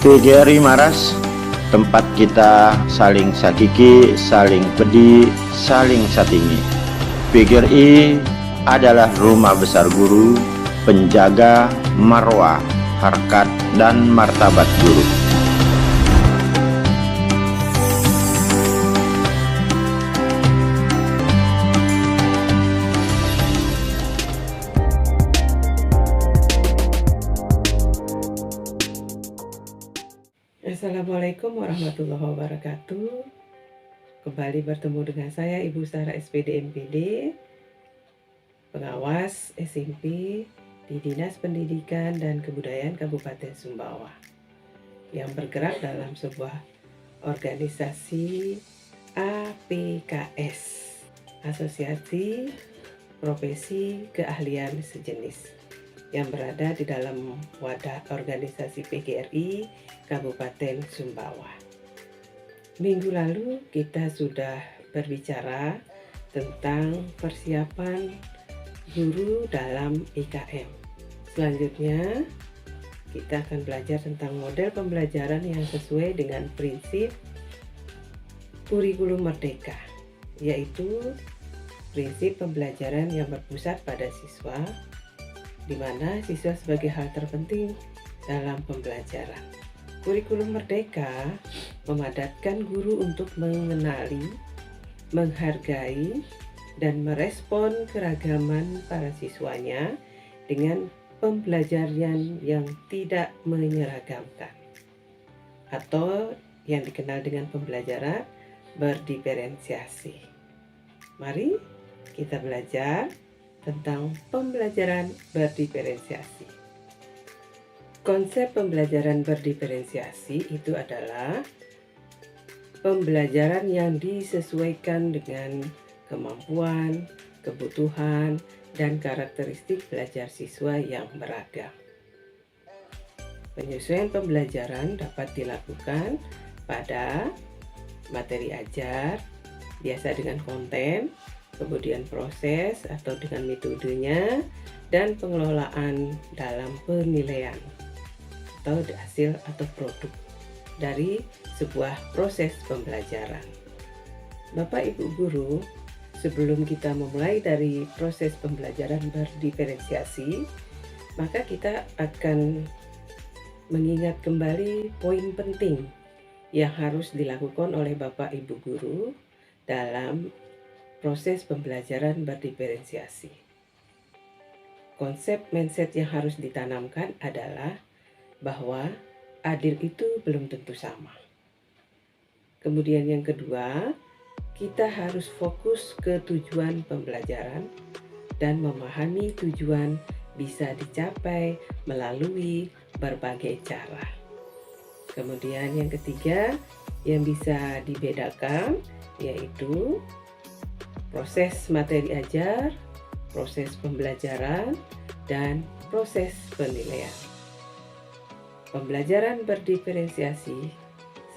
PGRI Maras, tempat kita saling sakiki, saling pedi, saling satingi. PGRI adalah rumah besar guru, penjaga marwah, harkat, dan martabat guru. Assalamualaikum warahmatullahi wabarakatuh. Kembali bertemu dengan saya Ibu Sarah SPD MPD, pengawas SMP di Dinas Pendidikan dan Kebudayaan Kabupaten Sumbawa, yang bergerak dalam sebuah organisasi APKS, Asosiasi Profesi Keahlian Sejenis, yang berada di dalam wadah organisasi PGRI Kabupaten Sumbawa. Minggu lalu kita sudah berbicara tentang persiapan guru dalam IKM. Selanjutnya kita akan belajar tentang model pembelajaran yang sesuai dengan prinsip kurikulum merdeka, yaitu prinsip pembelajaran yang berpusat pada siswa, di mana siswa sebagai hal terpenting dalam pembelajaran. Kurikulum merdeka memadatkan guru untuk mengenali, menghargai, dan merespon keragaman para siswanya dengan pembelajaran yang tidak menyeragamkan, atau yang dikenal dengan pembelajaran berdiferensiasi. Mari kita belajar tentang pembelajaran berdiferensiasi. Konsep pembelajaran berdiferensiasi itu adalah pembelajaran yang disesuaikan dengan kemampuan, kebutuhan, dan karakteristik belajar siswa yang beragam. Penyesuaian pembelajaran dapat dilakukan pada materi ajar, biasa dengan konten, kemudian proses atau dengan metodenya, dan pengelolaan dalam penilaian atau hasil atau produk dari sebuah proses pembelajaran. Bapak Ibu guru, sebelum kita memulai dari proses pembelajaran berdiferensiasi, maka kita akan mengingat kembali poin penting yang harus dilakukan oleh Bapak Ibu guru dalam proses pembelajaran berdiferensiasi. Konsep mindset yang harus ditanamkan adalah bahwa adil itu belum tentu sama. Kemudian yang kedua, kita harus fokus ke tujuan pembelajaran dan memahami tujuan bisa dicapai melalui berbagai cara. Kemudian yang ketiga, yang bisa dibedakan yaitu proses materi ajar, proses pembelajaran, dan proses penilaian. Pembelajaran berdiferensiasi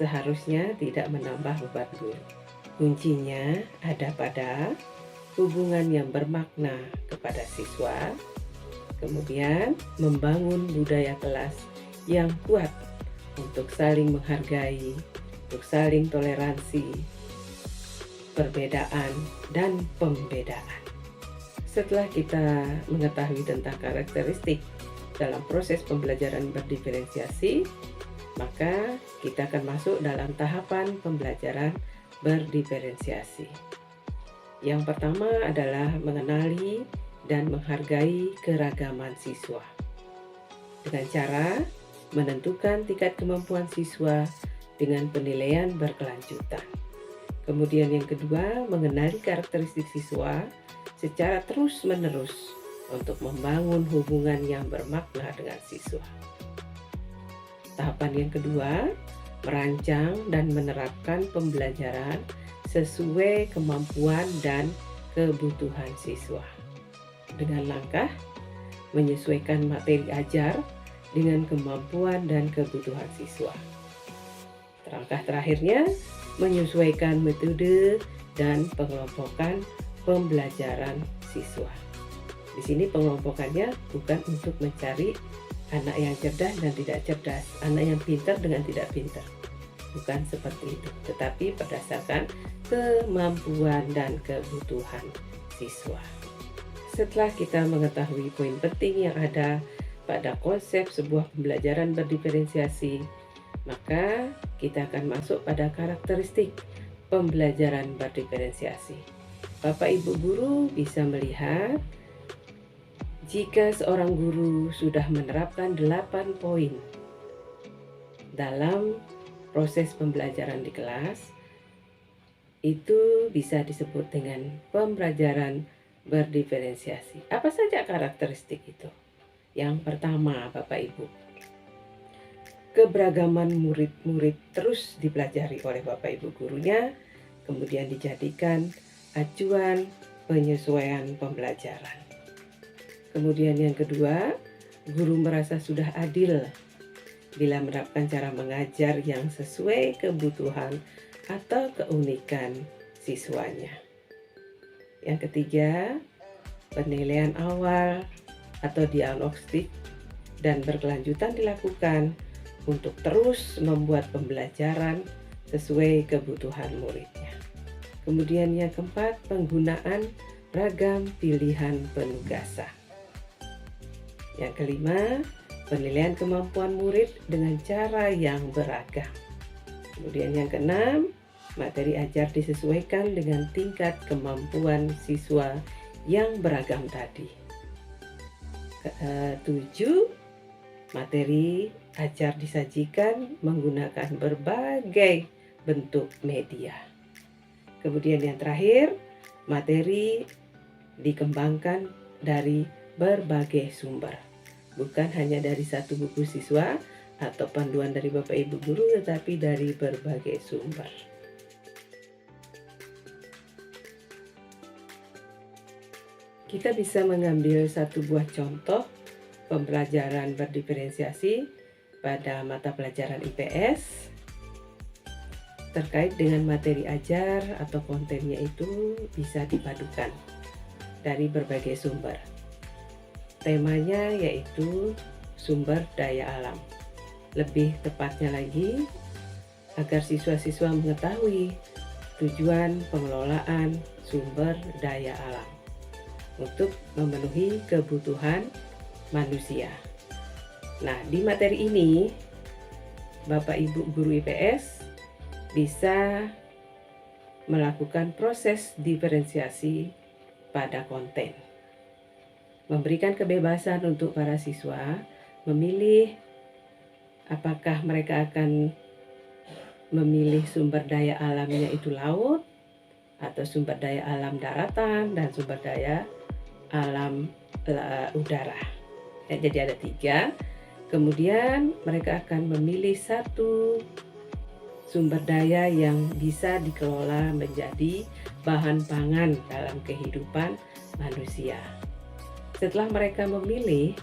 seharusnya tidak menambah beban guru. Kuncinya ada pada hubungan yang bermakna kepada siswa, kemudian membangun budaya kelas yang kuat untuk saling menghargai, untuk saling toleransi, perbedaan, dan pembedaan. Setelah kita mengetahui tentang karakteristik dalam proses pembelajaran berdiferensiasi, maka kita akan masuk dalam tahapan pembelajaran berdiferensiasi. Yang pertama adalah mengenali dan menghargai keragaman siswa dengan cara menentukan tingkat kemampuan siswa dengan penilaian berkelanjutan. Kemudian yang kedua, mengenali karakteristik siswa secara terus-menerus untuk membangun hubungan yang bermakna dengan siswa. Tahapan yang kedua, merancang dan menerapkan pembelajaran sesuai kemampuan dan kebutuhan siswa. Dengan langkah menyesuaikan materi ajar dengan kemampuan dan kebutuhan siswa. Langkah terakhirnya, menyesuaikan metode dan pengelompokan pembelajaran siswa. Di sini pengelompokannya bukan untuk mencari anak yang cerdas dan tidak cerdas, anak yang pintar dengan tidak pintar. Bukan seperti itu, tetapi berdasarkan kemampuan dan kebutuhan siswa. Setelah kita mengetahui poin penting yang ada pada konsep sebuah pembelajaran berdiferensiasi, maka kita akan masuk pada karakteristik pembelajaran berdiferensiasi. Bapak Ibu guru bisa melihat jika seorang guru sudah menerapkan 8 poin dalam proses pembelajaran di kelas, itu bisa disebut dengan pembelajaran berdiferensiasi. Apa saja karakteristik itu? Yang pertama, Bapak Ibu, keberagaman murid-murid terus dipelajari oleh Bapak Ibu gurunya, kemudian dijadikan acuan penyesuaian pembelajaran. Kemudian yang kedua, guru merasa sudah adil bila menerapkan cara mengajar yang sesuai kebutuhan atau keunikan siswanya. Yang ketiga, penilaian awal atau diagnostik dan berkelanjutan dilakukan untuk terus membuat pembelajaran sesuai kebutuhan muridnya. Kemudian yang keempat, penggunaan ragam pilihan penugasan. Yang kelima, penilaian kemampuan murid dengan cara yang beragam. Kemudian yang keenam, materi ajar disesuaikan dengan tingkat kemampuan siswa yang beragam tadi. Ketujuh, materi ajar disajikan menggunakan berbagai bentuk media. Kemudian yang terakhir, materi dikembangkan dari berbagai sumber, bukan hanya dari satu buku siswa atau panduan dari Bapak Ibu guru, tetapi dari berbagai sumber. Kita bisa mengambil satu buah contoh pembelajaran berdiferensiasi pada mata pelajaran IPS terkait dengan materi ajar atau kontennya itu bisa dipadukan dari berbagai sumber. Temanya yaitu sumber daya alam. Lebih tepatnya lagi, agar siswa-siswa mengetahui tujuan pengelolaan sumber daya alam untuk memenuhi kebutuhan manusia. Nah, di materi ini Bapak Ibu guru IPS bisa melakukan proses diferensiasi pada konten. Memberikan kebebasan untuk para siswa memilih apakah mereka akan memilih sumber daya alamnya itu laut, atau sumber daya alam daratan, dan sumber daya alam udara. Ya, jadi ada 3. Kemudian mereka akan memilih satu sumber daya yang bisa dikelola menjadi bahan pangan dalam kehidupan manusia. Setelah mereka memilih,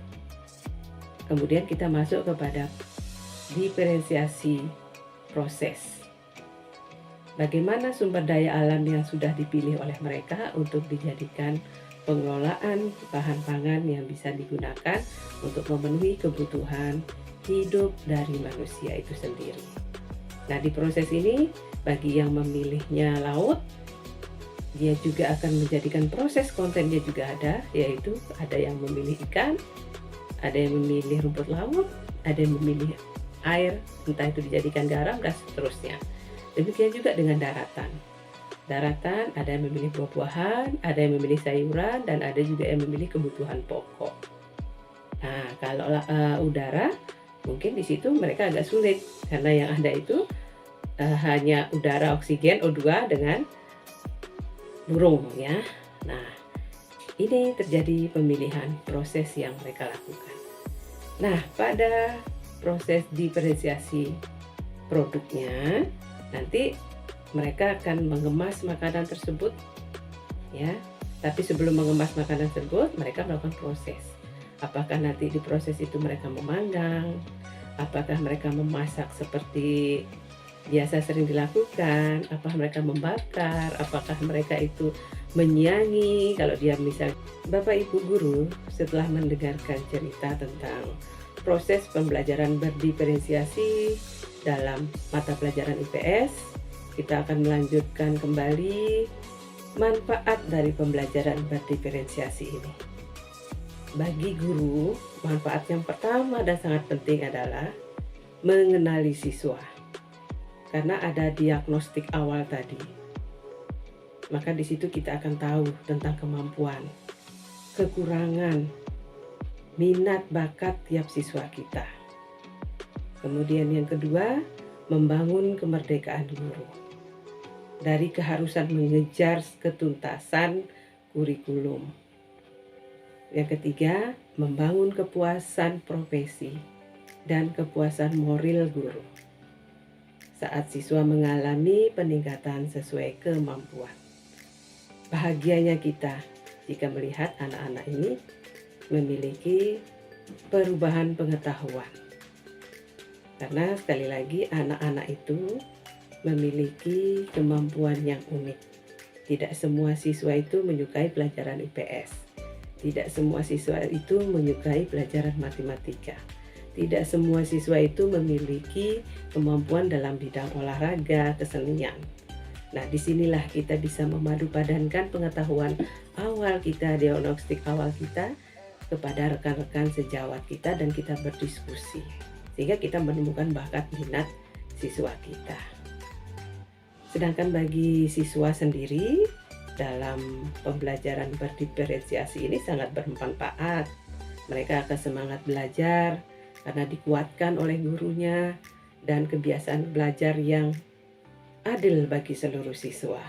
kemudian kita masuk kepada diferensiasi proses. Bagaimana sumber daya alam yang sudah dipilih oleh mereka untuk dijadikan pengelolaan bahan pangan yang bisa digunakan untuk memenuhi kebutuhan hidup dari manusia itu sendiri. Nah, di proses ini bagi yang memilihnya laut, dia juga akan menjadikan proses kontennya juga ada, yaitu ada yang memilih ikan, ada yang memilih rumput laut, ada yang memilih air, entah itu dijadikan garam dan seterusnya. Demikian juga dengan daratan. Daratan ada yang memilih buah-buahan, ada yang memilih sayuran, dan ada juga yang memilih kebutuhan pokok. Nah, kalau udara, mungkin di situ mereka agak sulit karena yang ada itu hanya udara oksigen O2 dengan burung ya. Nah, ini terjadi pemilihan proses yang mereka lakukan. Nah, pada proses diferensiasi produknya nanti mereka akan mengemas makanan tersebut ya. Tapi sebelum mengemas makanan tersebut, mereka melakukan proses. Apakah nanti di proses itu mereka memanggang, apakah mereka memasak seperti biasa sering dilakukan, apakah mereka membakar, apakah mereka itu menyiangi. Kalau dia misal Bapak Ibu guru setelah mendengarkan cerita tentang proses pembelajaran berdiferensiasi dalam mata pelajaran IPS, kita akan melanjutkan kembali manfaat dari pembelajaran berdiferensiasi ini. Bagi guru, manfaat yang pertama dan sangat penting adalah mengenali siswa. Karena ada diagnostik awal tadi. Maka di situ kita akan tahu tentang kemampuan, kekurangan, minat bakat tiap siswa kita. Kemudian yang kedua, membangun kemerdekaan guru. Dari keharusan mengejar ketuntasan kurikulum. Yang ketiga, membangun kepuasan profesi dan kepuasan moral guru. Saat siswa mengalami peningkatan sesuai kemampuan. Bahagianya kita jika melihat anak-anak ini memiliki perubahan pengetahuan. Karena sekali lagi anak-anak itu memiliki kemampuan yang unik. Tidak semua siswa itu menyukai pelajaran IPS. Tidak semua siswa itu menyukai pelajaran matematika. Tidak semua siswa itu memiliki kemampuan dalam bidang olahraga, kesenian. Nah, disinilah kita bisa memadupadankan pengetahuan awal kita, diagnostik awal kita, kepada rekan-rekan sejawat kita dan kita berdiskusi sehingga kita menemukan bakat minat siswa kita. Sedangkan bagi siswa sendiri dalam pembelajaran berdiferensiasi ini sangat bermanfaat. Mereka akan semangat belajar karena dikuatkan oleh gurunya dan kebiasaan belajar yang adil bagi seluruh siswa.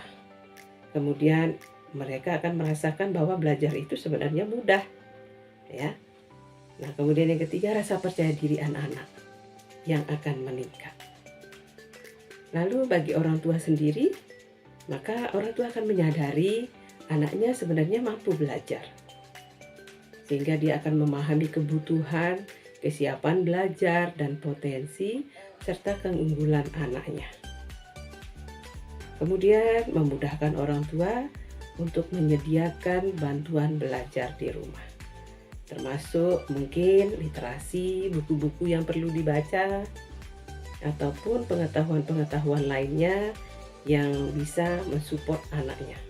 Kemudian mereka akan merasakan bahwa belajar itu sebenarnya mudah. Ya. Nah, kemudian yang ketiga, rasa percaya diri anak-anak yang akan meningkat. Lalu bagi orang tua sendiri, maka orang tua akan menyadari anaknya sebenarnya mampu belajar. Sehingga dia akan memahami kebutuhan, kesiapan belajar dan potensi serta keunggulan anaknya. Kemudian memudahkan orang tua untuk menyediakan bantuan belajar di rumah. Termasuk mungkin literasi, buku-buku yang perlu dibaca, ataupun pengetahuan-pengetahuan lainnya yang bisa mensupport anaknya.